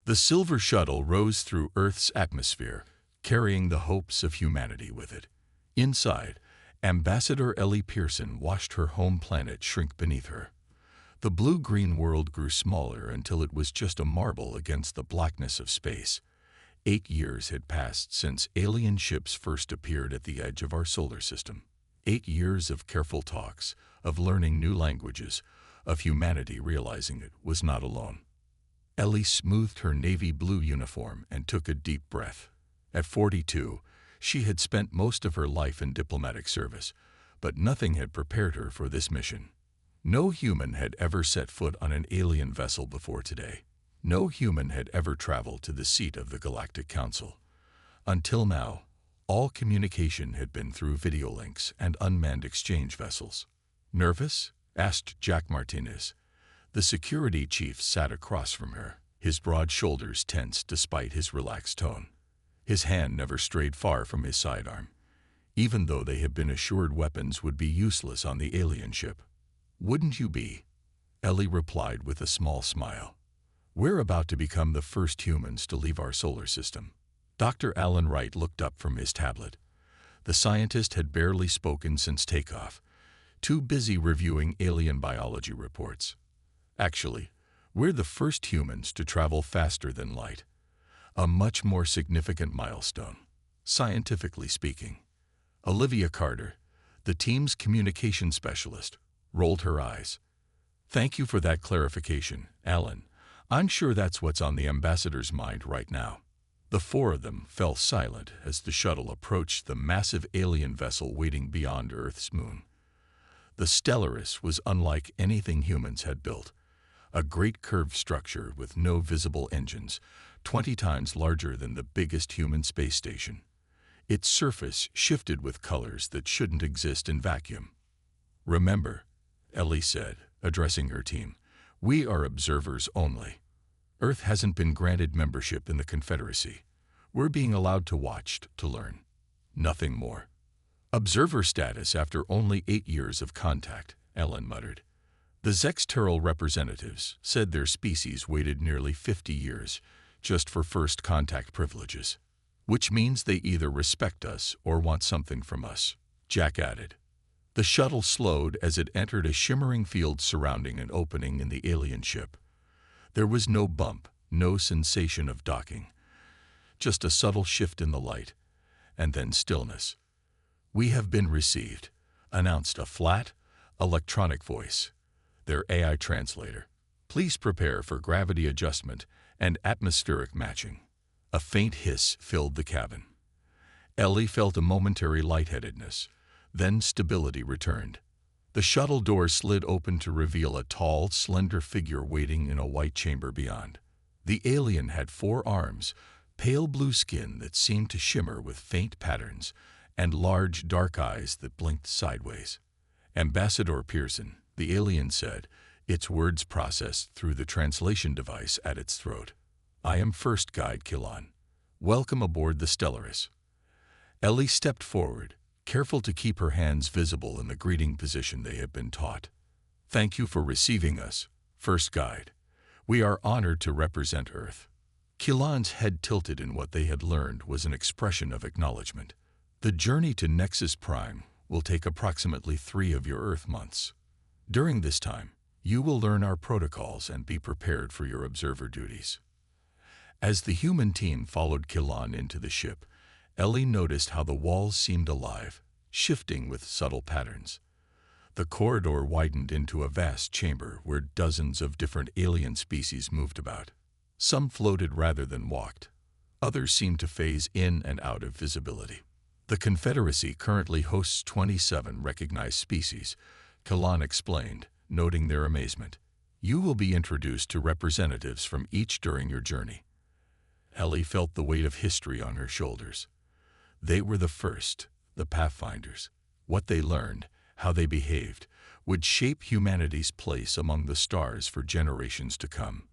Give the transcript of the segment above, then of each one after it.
The silver shuttle rose through Earth's atmosphere, carrying the hopes of humanity with it. Inside, Ambassador Ellie Pearson watched her home planet shrink beneath her. The blue-green world grew smaller until it was just a marble against the blackness of space. 8 years had passed since alien ships first appeared at the edge of our solar system. 8 years of careful talks, of learning new languages, of humanity realizing it was not alone. Ellie smoothed her navy blue uniform and took a deep breath. At 42, she had spent most of her life in diplomatic service, but nothing had prepared her for this mission. No human had ever set foot on an alien vessel before today. No human had ever traveled to the seat of the Galactic Council. Until now, all communication had been through video links and unmanned exchange vessels. "Nervous?" asked Jack Martinez. The security chief sat across from her, his broad shoulders tense despite his relaxed tone. His hand never strayed far from his sidearm, even though they had been assured weapons would be useless on the alien ship. "Wouldn't you be?" Ellie replied with a small smile. "We're about to become the first humans to leave our solar system." Dr. Alan Wright looked up from his tablet. The scientist had barely spoken since takeoff, too busy reviewing alien biology reports. "Actually, we're the first humans to travel faster than light. A much more significant milestone, scientifically speaking." Olivia Carter, the team's communication specialist, rolled her eyes. "Thank you for that clarification, Alan. I'm sure that's what's on the ambassador's mind right now." The four of them fell silent as the shuttle approached the massive alien vessel waiting beyond Earth's moon. The Stellaris was unlike anything humans had built. A great curved structure with no visible engines, 20 times larger than the biggest human space station. Its surface shifted with colors that shouldn't exist in vacuum. "Remember," Ellie said, addressing her team, "we are observers only. Earth hasn't been granted membership in the Confederacy. We're being allowed to watch, to learn. Nothing more." "Observer status after only 8 years of contact," Ellen muttered. The Zexteral representatives said their species waited nearly 50 years just for first contact privileges, which means they either respect us or want something from us, Jack added. The shuttle slowed as it entered a shimmering field surrounding an opening in the alien ship. There was no bump, no sensation of docking, just a subtle shift in the light, and then stillness. "We have been received," announced a flat, electronic voice, their AI translator. "Please prepare for gravity adjustment and atmospheric matching." A faint hiss filled the cabin. Ellie felt a momentary lightheadedness, then stability returned. The shuttle door slid open to reveal a tall, slender figure waiting in a white chamber beyond. The alien had 4 arms, pale blue skin that seemed to shimmer with faint patterns, and large, dark eyes that blinked sideways. "Ambassador Pearson," the alien said, its words processed through the translation device at its throat. "I am First Guide Kilon. Welcome aboard the Stellaris." Ellie stepped forward, careful to keep her hands visible in the greeting position they had been taught. "Thank you for receiving us, First Guide. We are honored to represent Earth." Kilon's head tilted in what they had learned was an expression of acknowledgement. "The journey to Nexus Prime will take approximately 3 of your Earth months. During this time, you will learn our protocols and be prepared for your observer duties." As the human team followed Kilon into the ship, Ellie noticed how the walls seemed alive, shifting with subtle patterns. The corridor widened into a vast chamber where dozens of different alien species moved about. Some floated rather than walked. Others seemed to phase in and out of visibility. "The Confederacy currently hosts 27 recognized species," Kilon explained, noting their amazement. "You will be introduced to representatives from each during your journey." Ellie felt the weight of history on her shoulders. They were the first, the pathfinders. What they learned, how they behaved, would shape humanity's place among the stars for generations to come.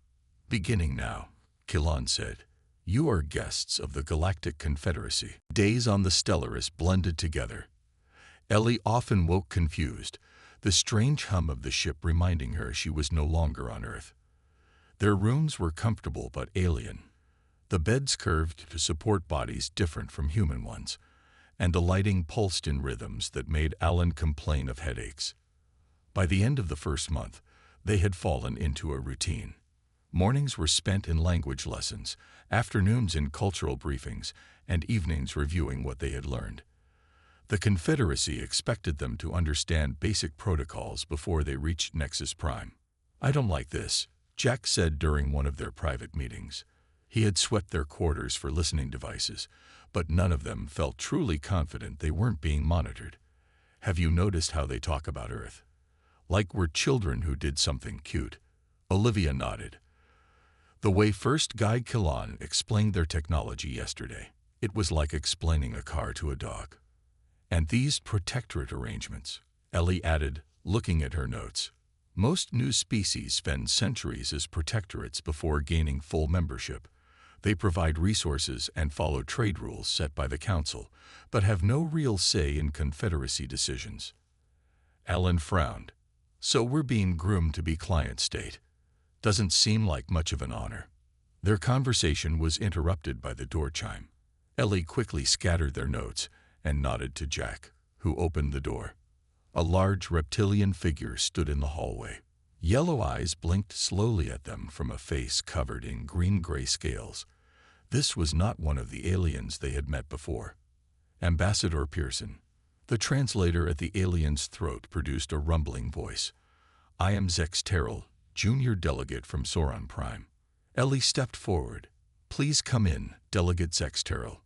"Beginning now," Kilon said, "you are guests of the Galactic Confederacy." Days on the Stellaris blended together. Ellie often woke confused, the strange hum of the ship reminding her she was no longer on Earth. Their rooms were comfortable but alien. The beds curved to support bodies different from human ones, and the lighting pulsed in rhythms that made Alan complain of headaches. By the end of the first month, they had fallen into a routine. Mornings were spent in language lessons, afternoons in cultural briefings, and evenings reviewing what they had learned. The Confederacy expected them to understand basic protocols before they reached Nexus Prime. "I don't like this," Jack said during one of their private meetings. He had swept their quarters for listening devices, but none of them felt truly confident they weren't being monitored. "Have you noticed how they talk about Earth? Like we're children who did something cute." Olivia nodded. "The way First Guy Killan explained their technology yesterday, it was like explaining a car to a dog." "And these protectorate arrangements," Ellie added, looking at her notes. "Most new species spend centuries as protectorates before gaining full membership. They provide resources and follow trade rules set by the Council, but have no real say in Confederacy decisions." Alan frowned. "So we're being groomed to be client state. Doesn't seem like much of an honor." Their conversation was interrupted by the door chime. Ellie quickly scattered their notes and nodded to Jack, who opened the door. A large reptilian figure stood in the hallway. Yellow eyes blinked slowly at them from a face covered in green-gray scales. This was not one of the aliens they had met before. Ambassador Pearson. The translator at the alien's throat produced a rumbling voice. "I am Zex Terrell, junior delegate from Sauron Prime." Ellie stepped forward. "Please come in, Delegate Zex Terrell."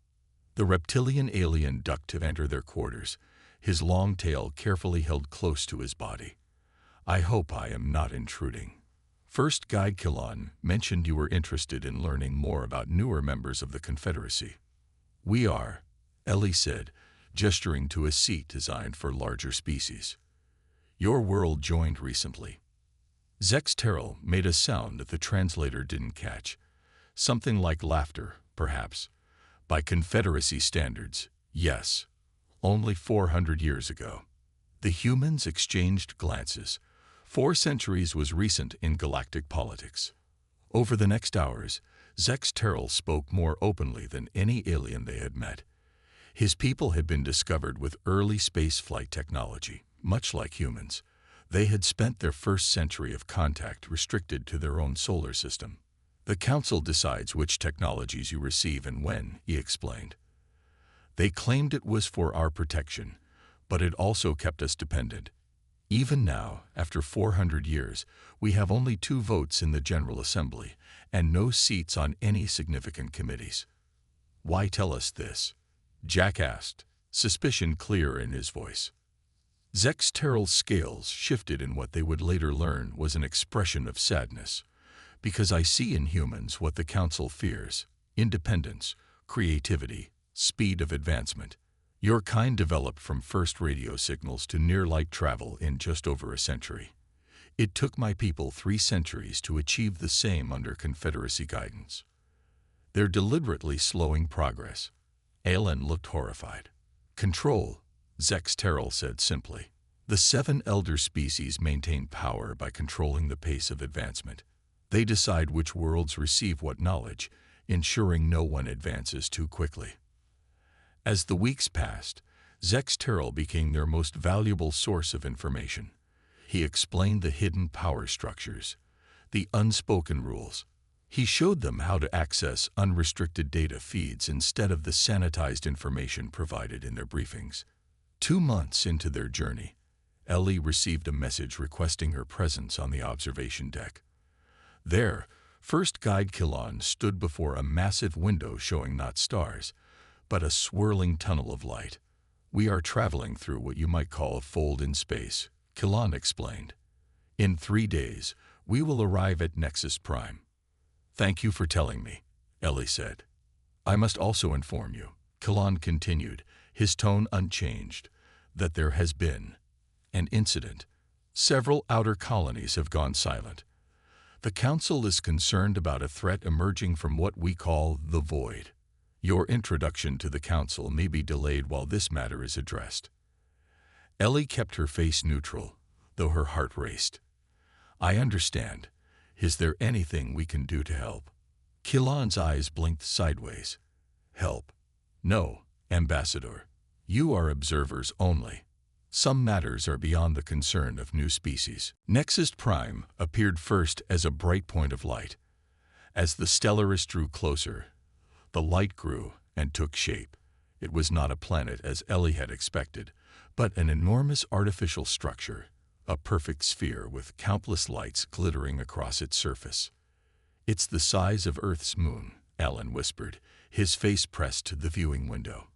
The reptilian alien ducked to enter their quarters, his long tail carefully held close to his body. "I hope I am not intruding. First Guy Killan mentioned you were interested in learning more about newer members of the Confederacy." "We are," Ellie said, gesturing to a seat designed for larger species. "Your world joined recently." Zex Terrell made a sound that the translator didn't catch. Something like laughter, perhaps. "By Confederacy standards, yes. Only 400 years ago." The humans exchanged glances. 4 centuries was recent in galactic politics. Over the next hours, Zex Terrell spoke more openly than any alien they had met. His people had been discovered with early spaceflight technology, much like humans. They had spent their first century of contact restricted to their own solar system. "The Council decides which technologies you receive and when," he explained. "They claimed it was for our protection, but it also kept us dependent. Even now, after 400 years, we have only 2 votes in the General Assembly and no seats on any significant committees." "Why tell us this?" Jack asked, suspicion clear in his voice. Zex Terrell's scales shifted in what they would later learn was an expression of sadness. "Because I see in humans what the Council fears: independence, creativity, speed of advancement. Your kind developed from first radio signals to near-light travel in just over a century. It took my people 3 centuries to achieve the same under Confederacy guidance. They're deliberately slowing progress." Alan looked horrified. "Control," Zex Terrell said simply. "The 7 elder species maintain power by controlling the pace of advancement. They decide which worlds receive what knowledge, ensuring no one advances too quickly." As the weeks passed, Zex Terrell became their most valuable source of information. He explained the hidden power structures, the unspoken rules. He showed them how to access unrestricted data feeds instead of the sanitized information provided in their briefings. 2 months into their journey, Ellie received a message requesting her presence on the observation deck. There, First Guide Killan stood before a massive window showing not stars, but a swirling tunnel of light. "We are traveling through what you might call a fold in space," Killan explained. "In 3 days, we will arrive at Nexus Prime." "Thank you for telling me," Ellie said. "I must also inform you," Killan continued, his tone unchanged, "that there has been an incident. Several outer colonies have gone silent. The Council is concerned about a threat emerging from what we call the Void. Your introduction to the Council may be delayed while this matter is addressed." Ellie kept her face neutral, though her heart raced. "I understand. Is there anything we can do to help? Kilon's eyes blinked sideways. Help? No, Ambassador. You are observers only. Some matters are beyond the concern of new species. Nexus Prime appeared first as a bright point of light. As the Stellaris drew closer, the light grew and took shape. It was not a planet as Ellie had expected, but an enormous artificial structure, a perfect sphere with countless lights glittering across its surface. It's the size of Earth's moon, Alan whispered, his face pressed to the viewing window.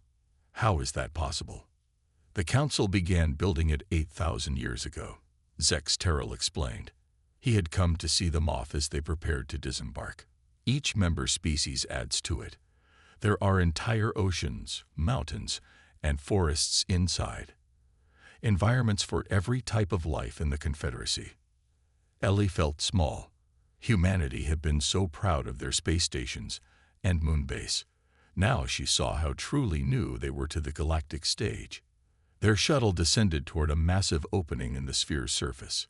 How is that possible? The Council began building it 8,000 years ago, Zex Terrell explained. He had come to see them off as they prepared to disembark. Each member species adds to it. There are entire oceans, mountains, and forests inside. Environments for every type of life in the Confederacy. Ellie felt small. Humanity had been so proud of their space stations and moon base. Now she saw how truly new they were to the galactic stage. Their shuttle descended toward a massive opening in the sphere's surface.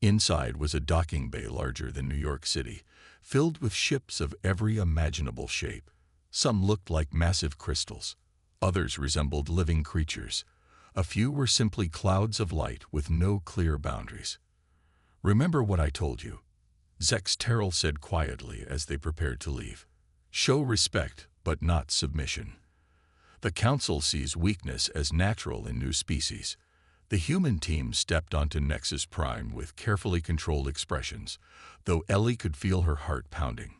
Inside was a docking bay larger than New York City, filled with ships of every imaginable shape. Some looked like massive crystals. Others resembled living creatures. A few were simply clouds of light with no clear boundaries. Remember what I told you, Zex Terrell said quietly as they prepared to leave. Show respect, but not submission. The Council sees weakness as natural in new species. The human team stepped onto Nexus Prime with carefully controlled expressions, though Ellie could feel her heart pounding.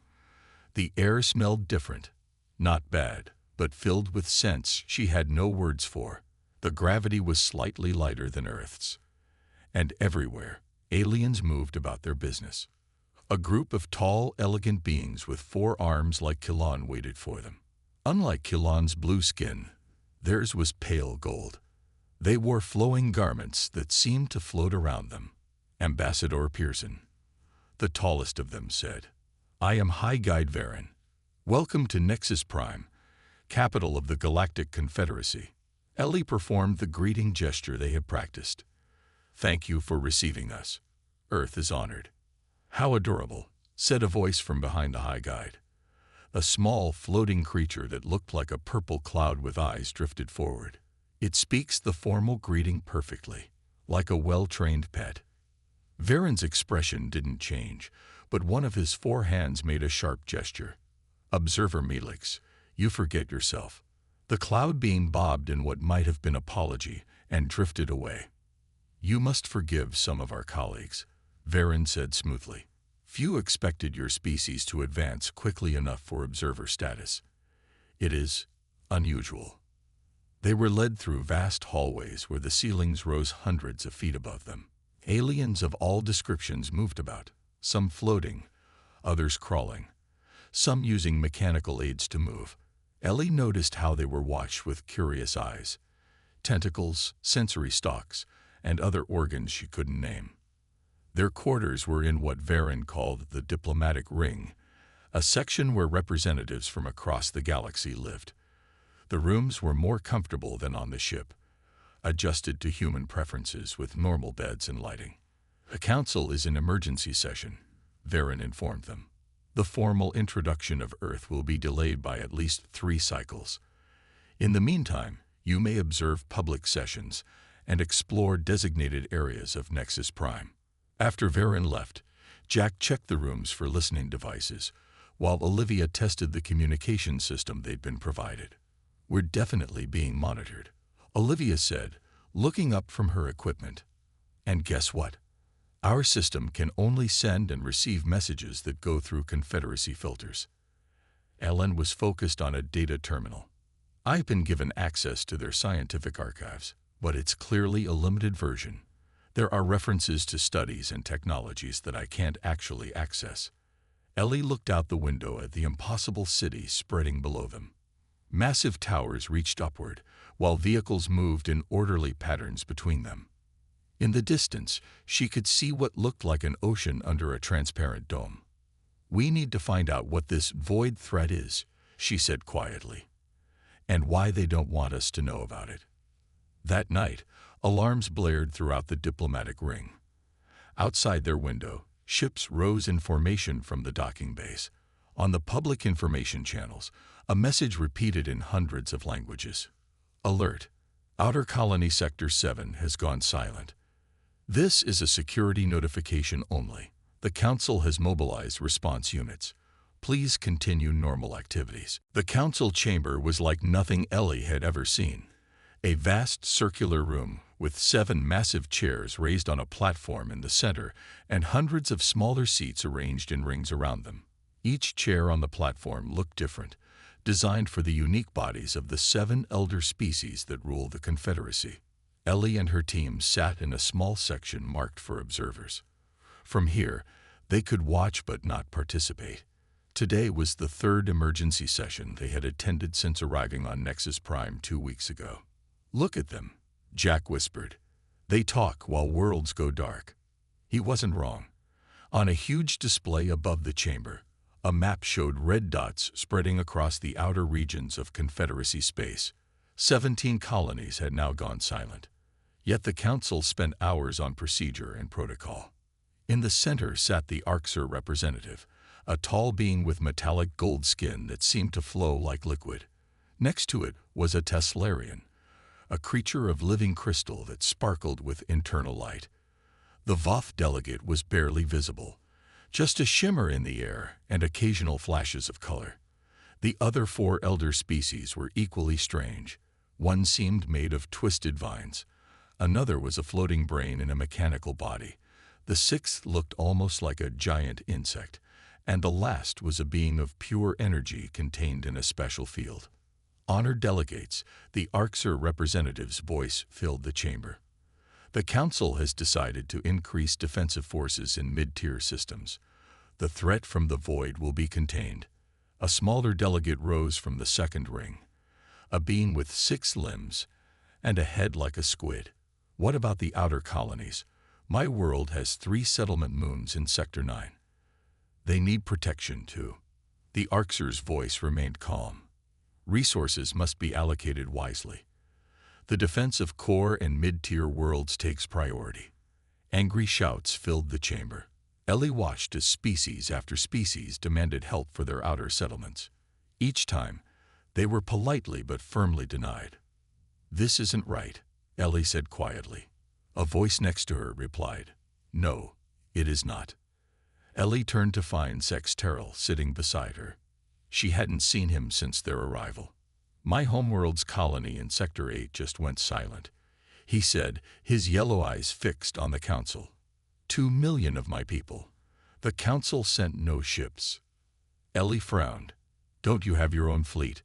The air smelled different, not bad, but filled with scents she had no words for. The gravity was slightly lighter than Earth's. And everywhere, aliens moved about their business. A group of tall, elegant beings with 4 arms like Kilon waited for them. Unlike Kilon's blue skin, theirs was pale gold. They wore flowing garments that seemed to float around them. Ambassador Pearson, the tallest of them, said, I am High Guide Varen. Welcome to Nexus Prime, capital of the Galactic Confederacy. Ellie performed the greeting gesture they had practiced. Thank you for receiving us. Earth is honored. How adorable, said a voice from behind the High Guide. A small, floating creature that looked like a purple cloud with eyes drifted forward. It speaks the formal greeting perfectly, like a well-trained pet. Varen's expression didn't change, but one of his 4 hands made a sharp gesture. Observer Melix, you forget yourself. The cloud being bobbed in what might have been apology and drifted away. You must forgive some of our colleagues, Varen said smoothly. Few expected your species to advance quickly enough for observer status. It is unusual. They were led through vast hallways where the ceilings rose hundreds of feet above them. Aliens of all descriptions moved about, some floating, others crawling, some using mechanical aids to move. Ellie noticed how they were watched with curious eyes. Tentacles, sensory stalks, and other organs she couldn't name. Their quarters were in what Varen called the diplomatic ring, a section where representatives from across the galaxy lived. The rooms were more comfortable than on the ship, adjusted to human preferences with normal beds and lighting. The Council is in emergency session, Varen informed them. The formal introduction of Earth will be delayed by at least 3 cycles. In the meantime, you may observe public sessions and explore designated areas of Nexus Prime. After Varen left, Jack checked the rooms for listening devices, while Olivia tested the communication system they'd been provided. We're definitely being monitored, Olivia said, looking up from her equipment. And guess what? Our system can only send and receive messages that go through Confederacy filters. Ellen was focused on a data terminal. I've been given access to their scientific archives, but it's clearly a limited version. There are references to studies and technologies that I can't actually access. Ellie looked out the window at the impossible city spreading below them. Massive towers reached upward, while vehicles moved in orderly patterns between them. In the distance, she could see what looked like an ocean under a transparent dome. We need to find out what this void threat is, she said quietly, and why they don't want us to know about it. That night, alarms blared throughout the diplomatic ring. Outside their window, Ships rose in formation from the docking base. On the public information channels, a message repeated in hundreds of languages. Alert! Outer Colony Sector 7 has gone silent. This is a security notification only. The Council has mobilized response units. Please continue normal activities. The Council chamber was like nothing Ellie had ever seen. A vast circular room with 7 massive chairs raised on a platform in the center and hundreds of smaller seats arranged in rings around them. Each chair on the platform looked different, designed for the unique bodies of the 7 elder species that rule the Confederacy. Ellie and her team sat in a small section marked for observers. From here, they could watch but not participate. Today was the 3rd emergency session they had attended since arriving on Nexus Prime 2 weeks ago. "Look at them," Jack whispered. "They talk while worlds go dark." He wasn't wrong. On a huge display above the chamber, a map showed red dots spreading across the outer regions of Confederacy space. 17 colonies had now gone silent. Yet the Council spent hours on procedure and protocol. In the center sat the Arxer representative, a tall being with metallic gold skin that seemed to flow like liquid. Next to it was a Teslarian, a creature of living crystal that sparkled with internal light. The Voth delegate was barely visible, just a shimmer in the air and occasional flashes of color. The other 4 elder species were equally strange. One seemed made of twisted vines. Another was a floating brain in a mechanical body. The 6th looked almost like a giant insect, and the last was a being of pure energy contained in a special field. Honored delegates, the Arxer representative's voice filled the chamber. The Council has decided to increase defensive forces in mid-tier systems. The threat from the void will be contained. A smaller delegate rose from the second ring, a being with 6 limbs and a head like a squid. "What about the outer colonies? My world has 3 settlement moons in Sector 9. They need protection too." The Arxer's voice remained calm. "Resources must be allocated wisely. The defense of core and mid-tier worlds takes priority." Angry shouts filled the chamber. Ellie watched as species after species demanded help for their outer settlements. Each time, they were politely but firmly denied. "This isn't right," Ellie said quietly. A voice next to her replied, "No, it is not." Ellie turned to find Sex Terrell sitting beside her. She hadn't seen him since their arrival. "My homeworld's colony in Sector 8 just went silent," he said, his yellow eyes fixed on the Council. 2 million of my people. The Council sent no ships." Ellie frowned. "Don't you have your own fleet?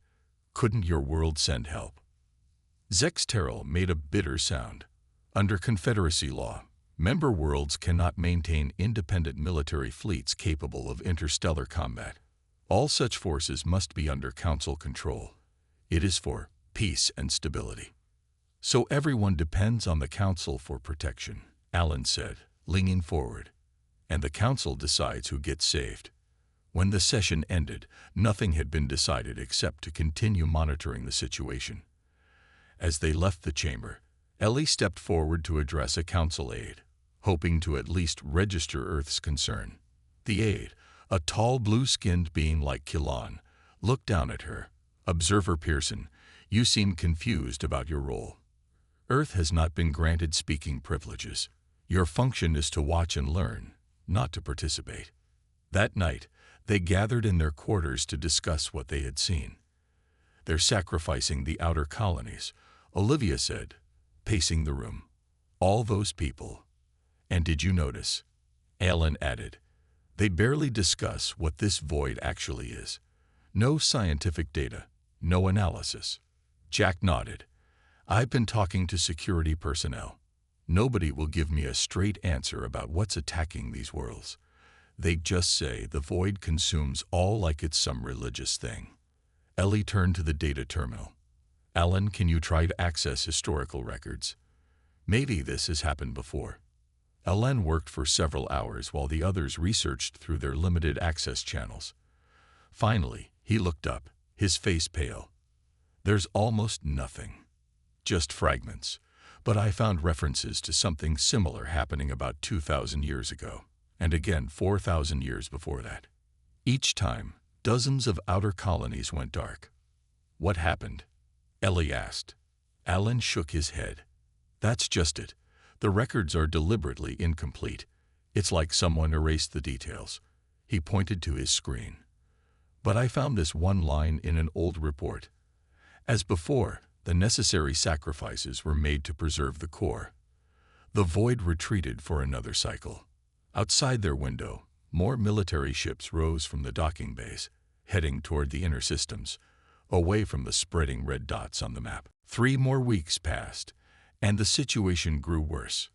Couldn't your world send help?" Zex Terrell made a bitter sound. "Under Confederacy law, member worlds cannot maintain independent military fleets capable of interstellar combat. All such forces must be under Council control. It is for peace and stability. So everyone depends on the Council for protection," Alan said, leaning forward. "And the Council decides who gets saved." When the session ended, nothing had been decided except to continue monitoring the situation. As they left the chamber, Ellie stepped forward to address a Council aide, hoping to at least register Earth's concern. The aide, a tall blue-skinned being like Kilon, looked down at her. "Observer Pearson, you seem confused about your role. Earth has not been granted speaking privileges. Your function is to watch and learn, not to participate." That night, they gathered in their quarters to discuss what they had seen. "They're sacrificing the outer colonies," Olivia said, pacing the room. "All those people. And did you notice?" Alan added. "They barely discuss what this void actually is. No scientific data, no analysis." Jack nodded. "I've been talking to security personnel. Nobody will give me a straight answer about what's attacking these worlds. They just say the void consumes all like it's some religious thing." Ellie turned to the data terminal. "Alan, can you try to access historical records? Maybe this has happened before." Alan worked for several hours while the others researched through their limited access channels. Finally, he looked up, his face pale. "There's almost nothing. Just fragments. But I found references to something similar happening about 2,000 years ago." and again 4,000 years before that. Each time, dozens of outer colonies went dark. What happened? Ellie asked. Alan shook his head. That's just it. The records are deliberately incomplete. It's like someone erased the details. He pointed to his screen. But I found this one line in an old report. As before, the necessary sacrifices were made to preserve the core. The void retreated for another cycle. Outside their window, more military ships rose from the docking bays, heading toward the inner systems, away from the spreading red dots on the map. 3 more weeks passed, and the situation grew worse.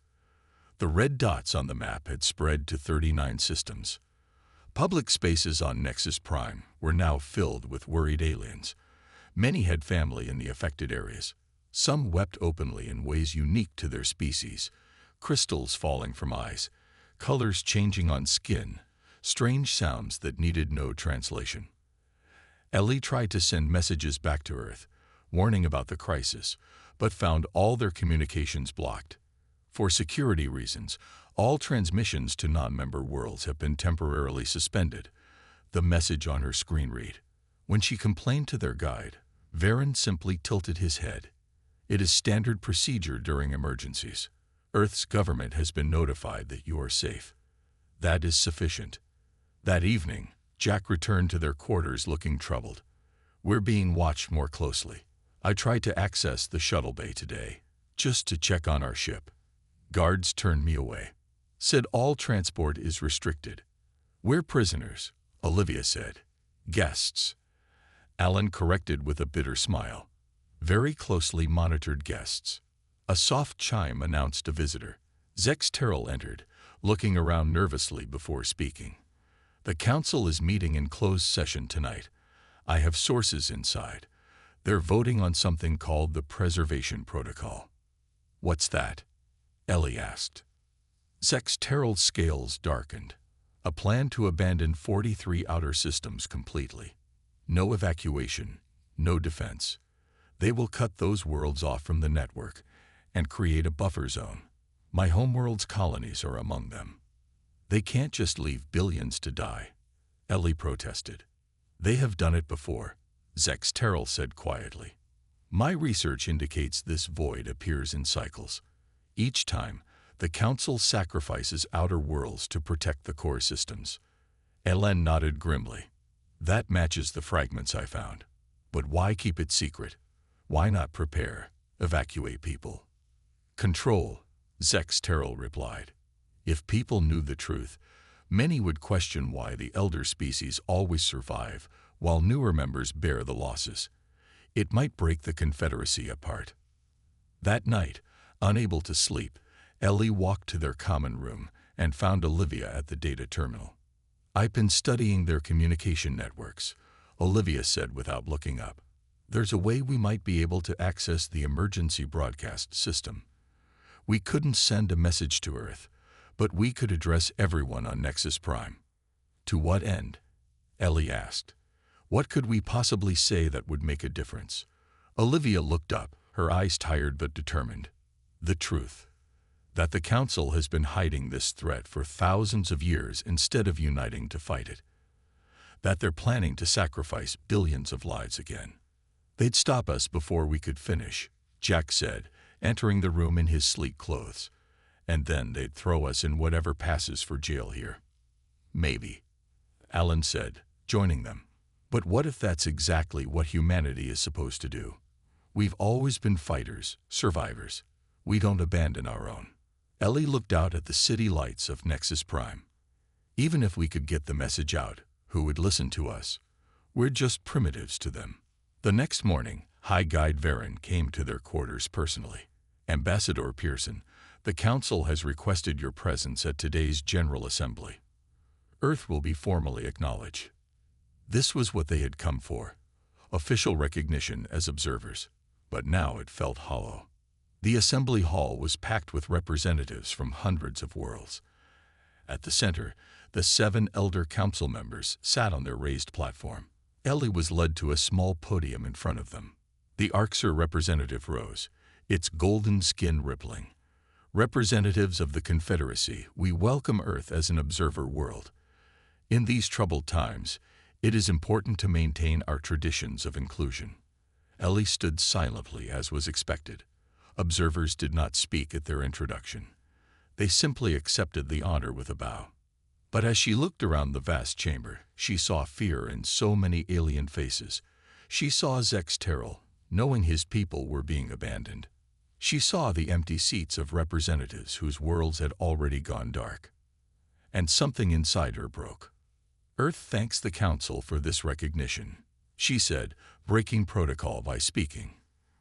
The red dots on the map had spread to 39 systems. Public spaces on Nexus Prime were now filled with worried aliens. Many had family in the affected areas. Some wept openly in ways unique to their species, crystals falling from eyes, colors changing on skin, strange sounds that needed no translation. Ellie tried to send messages back to Earth, warning about the crisis, but found all their communications blocked. For security reasons, all transmissions to non-member worlds have been temporarily suspended. The message on her screen read. When she complained to their guide, Varen simply tilted his head. It is standard procedure during emergencies. Earth's government has been notified that you are safe. That is sufficient. That evening, Jack returned to their quarters looking troubled. We're being watched more closely. I tried to access the shuttle bay today, just to check on our ship. Guards turned me away. Said all transport is restricted. We're prisoners, Olivia said. Guests. Alan corrected with a bitter smile. Very closely monitored guests. A soft chime announced a visitor. Zex Terrell entered, looking around nervously before speaking. The council is meeting in closed session tonight. I have sources inside. They're voting on something called the Preservation Protocol. What's that? Ellie asked. Zex Terrell's scales darkened. A plan to abandon 43 outer systems completely. No evacuation, no defense. They will cut those worlds off from the network and create a buffer zone. My homeworld's colonies are among them. They can't just leave billions to die, Ellie protested. They have done it before, Zex Terrell said quietly. My research indicates this void appears in cycles. Each time, the Council sacrifices outer worlds to protect the core systems. Ellen nodded grimly. That matches the fragments I found. But why keep it secret? Why not prepare, evacuate people? Control, Zex Terrell replied. If people knew the truth, many would question why the elder species always survive while newer members bear the losses. It might break the Confederacy apart. That night, unable to sleep, Ellie walked to their common room and found Olivia at the data terminal. I've been studying their communication networks, Olivia said without looking up. There's a way we might be able to access the emergency broadcast system. We couldn't send a message to Earth, but we could address everyone on Nexus Prime. To what end? Ellie asked. What could we possibly say that would make a difference? Olivia looked up, her eyes tired but determined. The truth. That the Council has been hiding this threat for thousands of years instead of uniting to fight it. That they're planning to sacrifice billions of lives again. They'd stop us before we could finish, Jack said, entering the room in his sleek clothes. And then they'd throw us in whatever passes for jail here. Maybe, Alan said, joining them. But what if that's exactly what humanity is supposed to do? We've always been fighters, survivors. We don't abandon our own. Ellie looked out at the city lights of Nexus Prime. Even if we could get the message out, who would listen to us? We're just primitives to them. The next morning, High Guide Varen came to their quarters personally. Ambassador Pearson, the Council has requested your presence at today's General Assembly. Earth will be formally acknowledged. This was what they had come for, official recognition as observers, but now it felt hollow. The assembly hall was packed with representatives from hundreds of worlds. At the center, the 7 elder council members sat on their raised platform. Ellie was led to a small podium in front of them. The Arxer representative rose, its golden skin rippling. Representatives of the Confederacy, we welcome Earth as an observer world. In these troubled times, it is important to maintain our traditions of inclusion. Ellie stood silently as was expected. Observers did not speak at their introduction. They simply accepted the honor with a bow. But as she looked around the vast chamber, she saw fear in so many alien faces. She saw Zex Terrell, knowing his people were being abandoned. She saw the empty seats of representatives whose worlds had already gone dark. And something inside her broke. Earth thanks the Council for this recognition, she said, breaking protocol by speaking.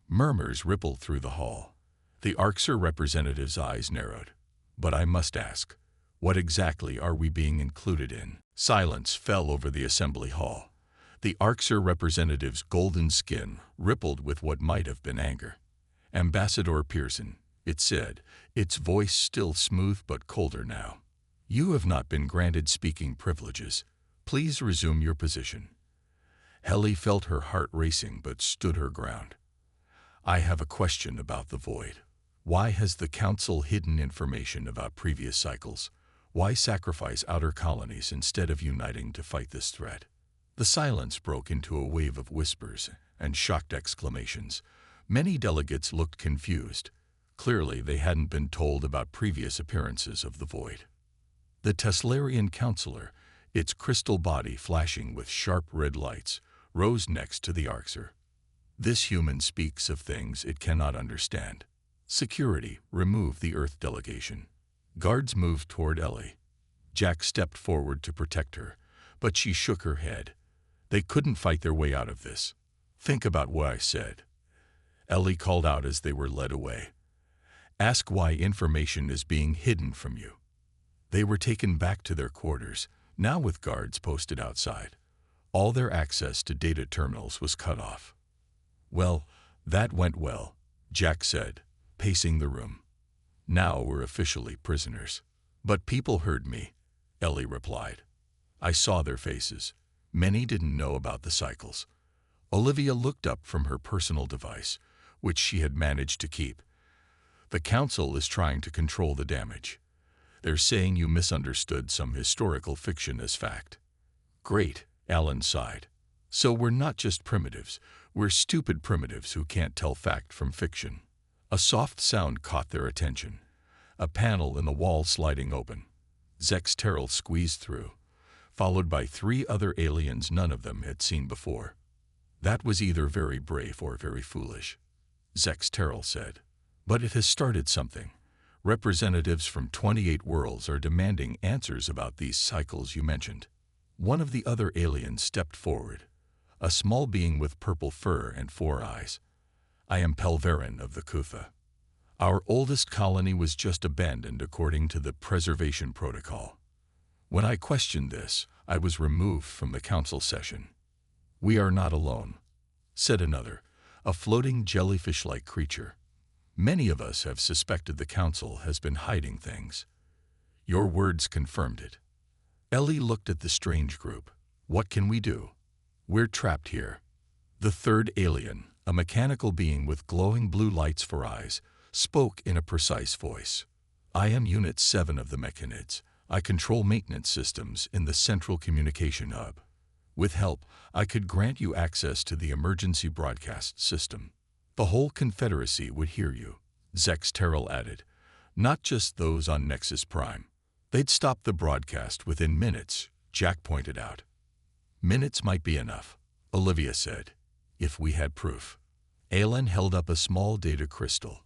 Murmurs rippled through the hall. The Arxer representative's eyes narrowed. But I must ask, what exactly are we being included in? Silence fell over the assembly hall. The Arxer representative's golden skin rippled with what might have been anger. Ambassador Pearson, it said, its voice still smooth but colder now. You have not been granted speaking privileges. Please resume your position. Helly felt her heart racing but stood her ground. I have a question about the void. Why has the Council hidden information about previous cycles? Why sacrifice outer colonies instead of uniting to fight this threat? The silence broke into a wave of whispers and shocked exclamations. Many delegates looked confused. Clearly, they hadn't been told about previous appearances of the void. The Teslarian counselor, its crystal body flashing with sharp red lights, rose next to the Arxer. This human speaks of things it cannot understand. Security, remove the Earth delegation. Guards moved toward Ellie. Jack stepped forward to protect her, but she shook her head. They couldn't fight their way out of this. Think about what I said. Ellie called out as they were led away. Ask why information is being hidden from you. They were taken back to their quarters, now with guards posted outside. All their access to data terminals was cut off. Well, that went well, Jack said, pacing the room. Now we're officially prisoners. But people heard me, Ellie replied. I saw their faces. Many didn't know about the cycles. Olivia looked up from her personal device, which she had managed to keep. The Council is trying to control the damage. They're saying you misunderstood some historical fiction as fact. Great, Alan sighed. So we're not just primitives, we're stupid primitives who can't tell fact from fiction. A soft sound caught their attention. A panel in the wall sliding open. Zex Terrell squeezed through, followed by 3 other aliens none of them had seen before. That was either very brave or very foolish, Zex Terrell said. But it has started something. Representatives from 28 worlds are demanding answers about these cycles you mentioned. One of the other aliens stepped forward, a small being with purple fur and 4 eyes. I am Pelverin of the Kutha. Our oldest colony was just abandoned according to the preservation protocol. When I questioned this, I was removed from the council session. We are not alone, said another, a floating jellyfish-like creature. Many of us have suspected the council has been hiding things. Your words confirmed it. Ellie looked at the strange group. What can we do? We're trapped here. The third alien, a mechanical being with glowing blue lights for eyes, spoke in a precise voice. I am Unit 7 of the Mechanids. I control maintenance systems in the central communication hub. With help, I could grant you access to the emergency broadcast system. The whole Confederacy would hear you, Zex Terrell added, not just those on Nexus Prime. They'd stop the broadcast within minutes, Jack pointed out. Minutes might be enough, Olivia said, if we had proof. Aelin held up a small data crystal.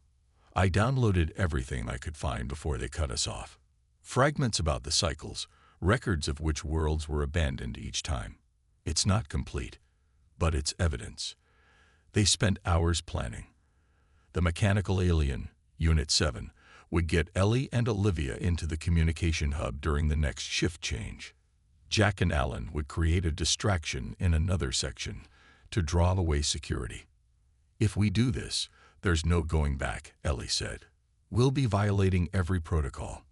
I downloaded everything I could find before they cut us off. Fragments about the cycles, records of which worlds were abandoned each time. It's not complete, but it's evidence. They spent hours planning. The mechanical alien, Unit 7, would get Ellie and Olivia into the communication hub during the next shift change. Jack and Alan would create a distraction in another section to draw away security. If we do this, there's no going back, Ellie said. We'll be violating every protocol.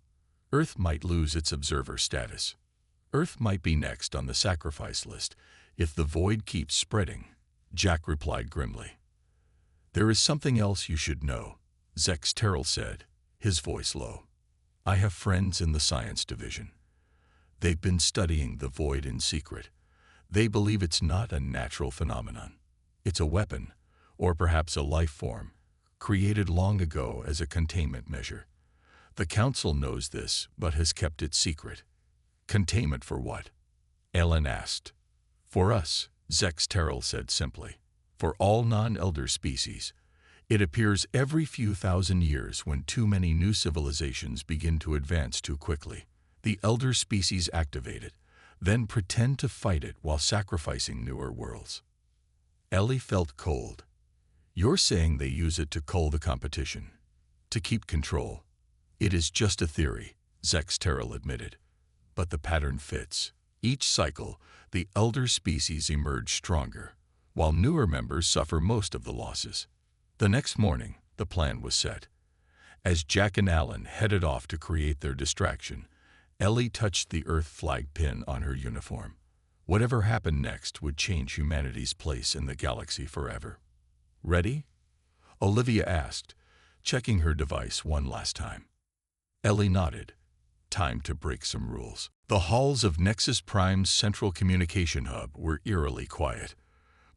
Earth might lose its observer status. Earth might be next on the sacrifice list if the void keeps spreading, Jack replied grimly. There is something else you should know, Zex Terrell said, his voice low. "I have friends in the science division. They've been studying the void in secret. They believe it's not a natural phenomenon. It's a weapon, or perhaps a life form, created long ago as a containment measure. The Council knows this, but has kept it secret." "Containment for what?" Ellen asked. "For us," Zex Terrell said simply. "For all non-elder species. It appears every few thousand years when too many new civilizations begin to advance too quickly. The elder species activate it, then pretend to fight it while sacrificing newer worlds." Ellie felt cold. "You're saying they use it to cull the competition, to keep control?" "It is just a theory," Zex Terrell admitted. "But the pattern fits. Each cycle, the elder species emerge stronger, while newer members suffer most of the losses." The next morning, the plan was set. As Jack and Alan headed off to create their distraction, Ellie touched the Earth flag pin on her uniform. Whatever happened next would change humanity's place in the galaxy forever. "Ready?" Olivia asked, checking her device one last time. Ellie nodded. Time to break some rules. The halls of Nexus Prime's central communication hub were eerily quiet.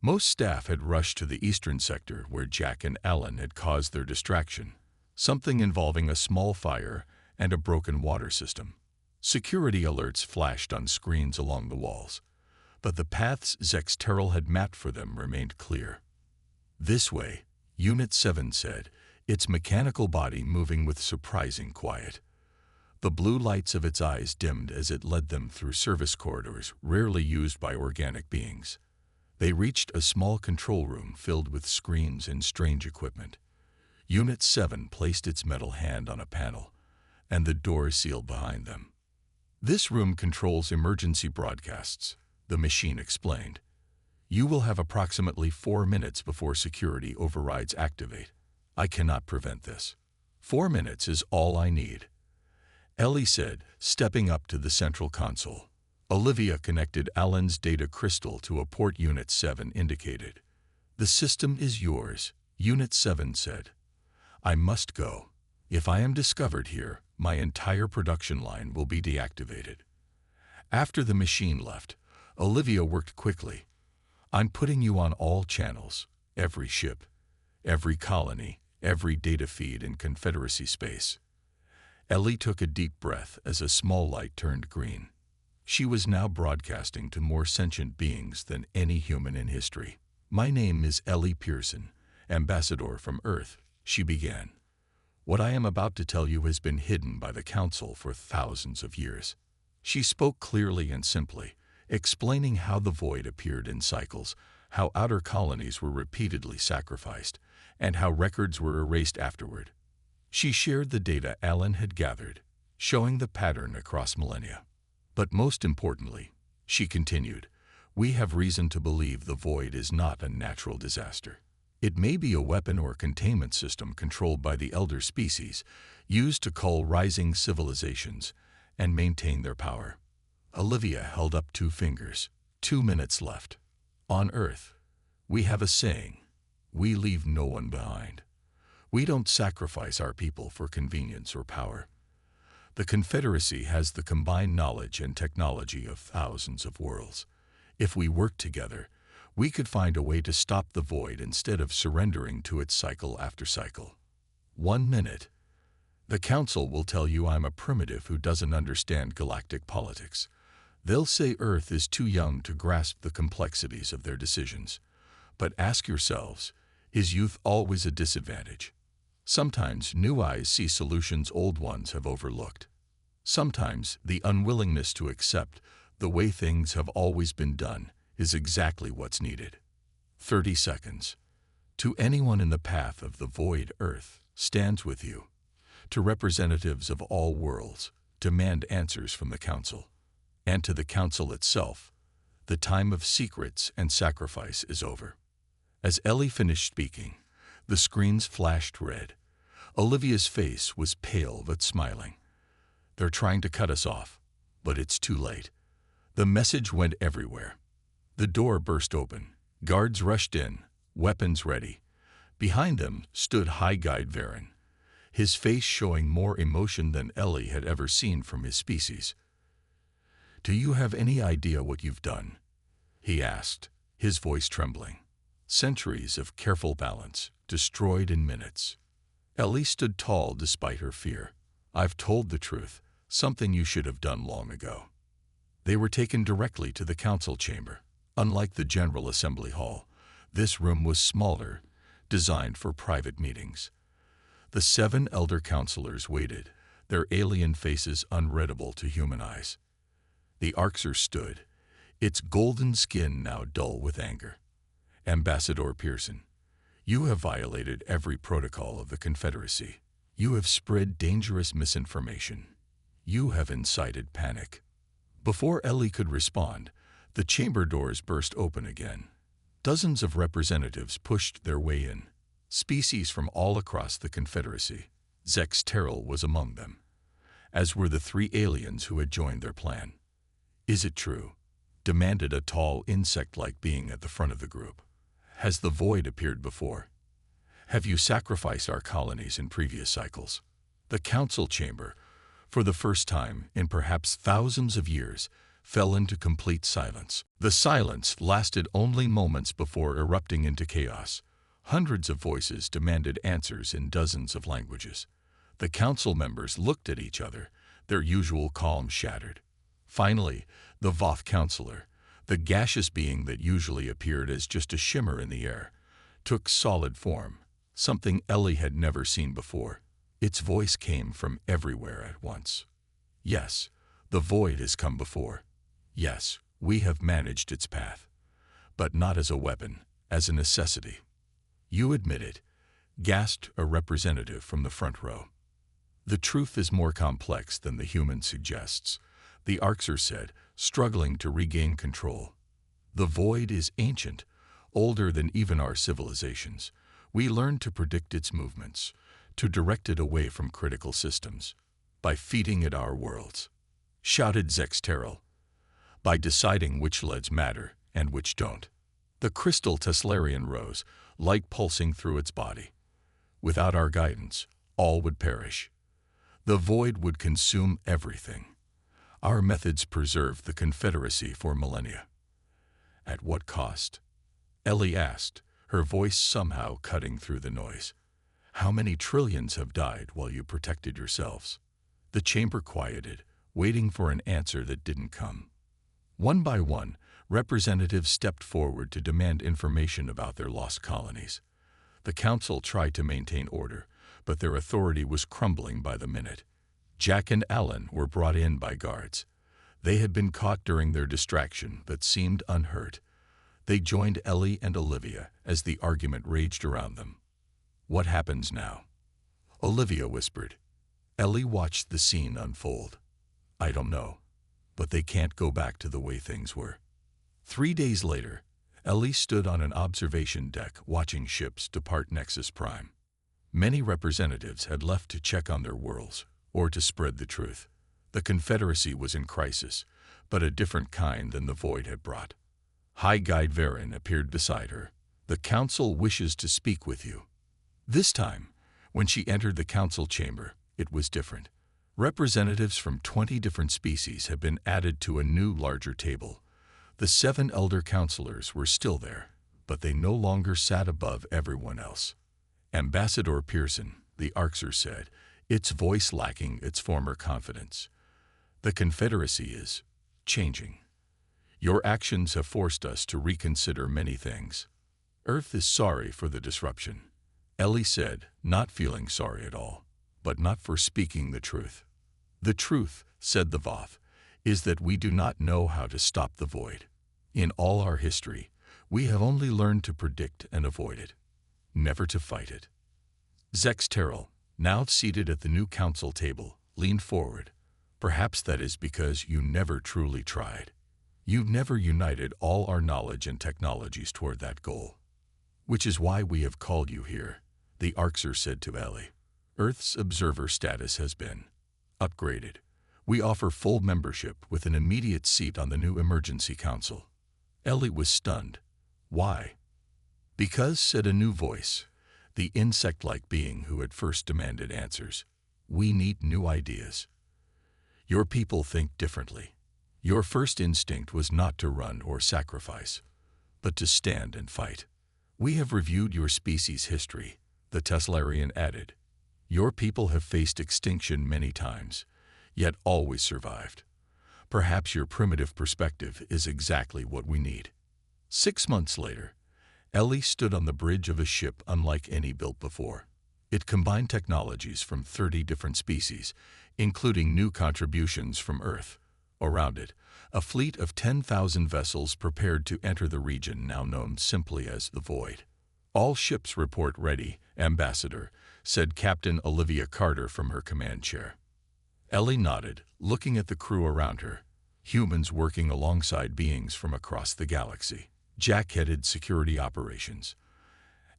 Most staff had rushed to the eastern sector where Jack and Alan had caused their distraction, something involving a small fire and a broken water system. Security alerts flashed on screens along the walls, but the paths Zex Terrell had mapped for them remained clear. "This way," Unit 7 said, its mechanical body moving with surprising quiet. The blue lights of its eyes dimmed as it led them through service corridors rarely used by organic beings. They reached a small control room filled with screens and strange equipment. Unit 7 placed its metal hand on a panel, and the door sealed behind them. "This room controls emergency broadcasts," the machine explained. "You will have approximately 4 minutes before security overrides activate. I cannot prevent this. 4 minutes is all I need." Ellie said, stepping up to the central console. Olivia connected Alan's data crystal to a port Unit 7 indicated. "The system is yours," Unit 7 said. "I must go. If I am discovered here, my entire production line will be deactivated." After the machine left, Olivia worked quickly. "I'm putting you on all channels, every ship, every colony, every data feed in Confederacy space." Ellie took a deep breath as a small light turned green. She was now broadcasting to more sentient beings than any human in history. "My name is Ellie Pearson, ambassador from Earth," she began. "What I am about to tell you has been hidden by the Council for thousands of years." She spoke clearly and simply, explaining how the void appeared in cycles, how outer colonies were repeatedly sacrificed, and how records were erased afterward. She shared the data Alan had gathered, showing the pattern across millennia. "But most importantly," she continued, "we have reason to believe the void is not a natural disaster. It may be a weapon or containment system controlled by the elder species, used to cull rising civilizations and maintain their power." Olivia held up 2 fingers. 2 minutes left. "On Earth, we have a saying, we leave no one behind. We don't sacrifice our people for convenience or power. The Confederacy has the combined knowledge and technology of thousands of worlds. If we work together, we could find a way to stop the void instead of surrendering to it cycle after cycle." 1 minute. "The Council will tell you I'm a primitive who doesn't understand galactic politics. They'll say Earth is too young to grasp the complexities of their decisions. But ask yourselves, is youth always a disadvantage? Sometimes new eyes see solutions old ones have overlooked. Sometimes the unwillingness to accept the way things have always been done is exactly what's needed." 30 seconds. "To anyone in the path of the void, Earth stands with you. To representatives of all worlds, demand answers from the Council. And to the Council itself, the time of secrets and sacrifice is over." As Ellie finished speaking, the screens flashed red. Olivia's face was pale but smiling. "They're trying to cut us off, but it's too late." The message went everywhere. The door burst open. Guards rushed in, weapons ready. Behind them stood High Guide Varen, his face showing more emotion than Ellie had ever seen from his species. "Do you have any idea what you've done?" he asked, his voice trembling. Centuries of careful balance, destroyed in minutes. Ellie stood tall despite her fear. "I've told the truth, something you should have done long ago." They were taken directly to the council chamber. Unlike the General Assembly Hall, this room was smaller, designed for private meetings. The 7 elder counselors waited, their alien faces unreadable to human eyes. The Arxer stood, its golden skin now dull with anger. "Ambassador Pearson, you have violated every protocol of the Confederacy. You have spread dangerous misinformation. You have incited panic." Before Ellie could respond, the chamber doors burst open again. Dozens of representatives pushed their way in, species from all across the Confederacy. Zex Terrell was among them, as were the 3 aliens who had joined their plan. "Is it true?" demanded a tall insect-like being at the front of the group. "Has the void appeared before? Have you sacrificed our colonies in previous cycles?" The council chamber, for the first time in perhaps thousands of years, fell into complete silence. The silence lasted only moments before erupting into chaos. Hundreds of voices demanded answers in dozens of languages. The council members looked at each other, their usual calm shattered. Finally, the Voth counselor, the gaseous being that usually appeared as just a shimmer in the air, took solid form, something Ellie had never seen before. Its voice came from everywhere at once. "Yes, the void has come before. Yes, we have managed its path. But not as a weapon, as a necessity." "You admit it," gasped a representative from the front row. "The truth is more complex than the human suggests," the Arxer said, struggling to regain control. "The void is ancient, older than even our civilizations. We learned to predict its movements, to direct it away from critical systems, by feeding it our worlds," shouted Zex Terrell, "by deciding which leads matter and which don't." The crystal Teslarian rose, light pulsing through its body. "Without our guidance, all would perish. The void would consume everything. Our methods preserved the Confederacy for millennia." "At what cost?" Ellie asked, her voice somehow cutting through the noise. "How many trillions have died while you protected yourselves?" The chamber quieted, waiting for an answer that didn't come. One by one, representatives stepped forward to demand information about their lost colonies. The council tried to maintain order, but their authority was crumbling by the minute. Jack and Alan were brought in by guards. They had been caught during their distraction, but seemed unhurt. They joined Ellie and Olivia as the argument raged around them. "What happens now?" Olivia whispered. Ellie watched the scene unfold. "I don't know, but they can't go back to the way things were." 3 days later, Ellie stood on an observation deck watching ships depart Nexus Prime. Many representatives had left to check on their worlds or to spread the truth. The Confederacy was in crisis, but a different kind than the Void had brought. High Guide Varen appeared beside her. "The Council wishes to speak with you." This time, when she entered the council chamber, it was different. Representatives from 20 different species had been added to a new, larger table. The 7 elder counselors were still there, but they no longer sat above everyone else. "Ambassador Pearson," the Arxer said, its voice lacking its former confidence, "the Confederacy is changing. Your actions have forced us to reconsider many things. Earth is sorry for the disruption," Ellie said, not feeling sorry at all, "but not for speaking the truth." "The truth," said the Voth, "is that we do not know how to stop the void. In all our history, we have only learned to predict and avoid it, never to fight it." Zex Terrell, now seated at the new council table, leaned forward. "Perhaps that is because you never truly tried. You never united all our knowledge and technologies toward that goal. Which is why we have called you here," the Arxer said to Ellie. "Earth's observer status has been upgraded. We offer full membership with an immediate seat on the new Emergency Council." Ellie was stunned. "Why?" "Because," said a new voice, the insect-like being who had first demanded answers. "We need new ideas. Your people think differently. Your first instinct was not to run or sacrifice, but to stand and fight. We have reviewed your species' history," the Teslarian added. "Your people have faced extinction many times, yet always survived. Perhaps your primitive perspective is exactly what we need." 6 months later, Ellie stood on the bridge of a ship unlike any built before. It combined technologies from 30 different species, including new contributions from Earth. Around it, a fleet of 10,000 vessels prepared to enter the region now known simply as the Void. "All ships report ready, Ambassador," said Captain Olivia Carter from her command chair. Ellie nodded, looking at the crew around her, humans working alongside beings from across the galaxy. Jack headed security operations.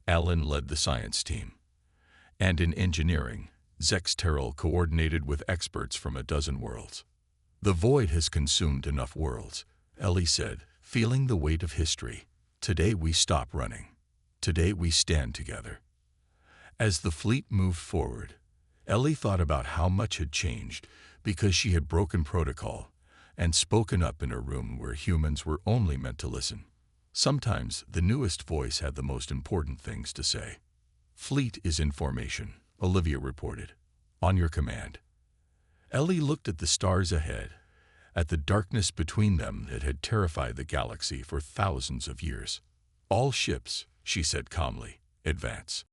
Alan led the science team. And in engineering, Zex Terrell coordinated with experts from a dozen worlds. "The Void has consumed enough worlds," Ellie said, feeling the weight of history. "Today we stop running. Today we stand together." As the fleet moved forward, Ellie thought about how much had changed because she had broken protocol and spoken up in a room where humans were only meant to listen. Sometimes the newest voice had the most important things to say. "Fleet is in formation," Olivia reported. "On your command." Ellie looked at the stars ahead, at the darkness between them that had terrified the galaxy for thousands of years. "All ships," she said calmly, "advance."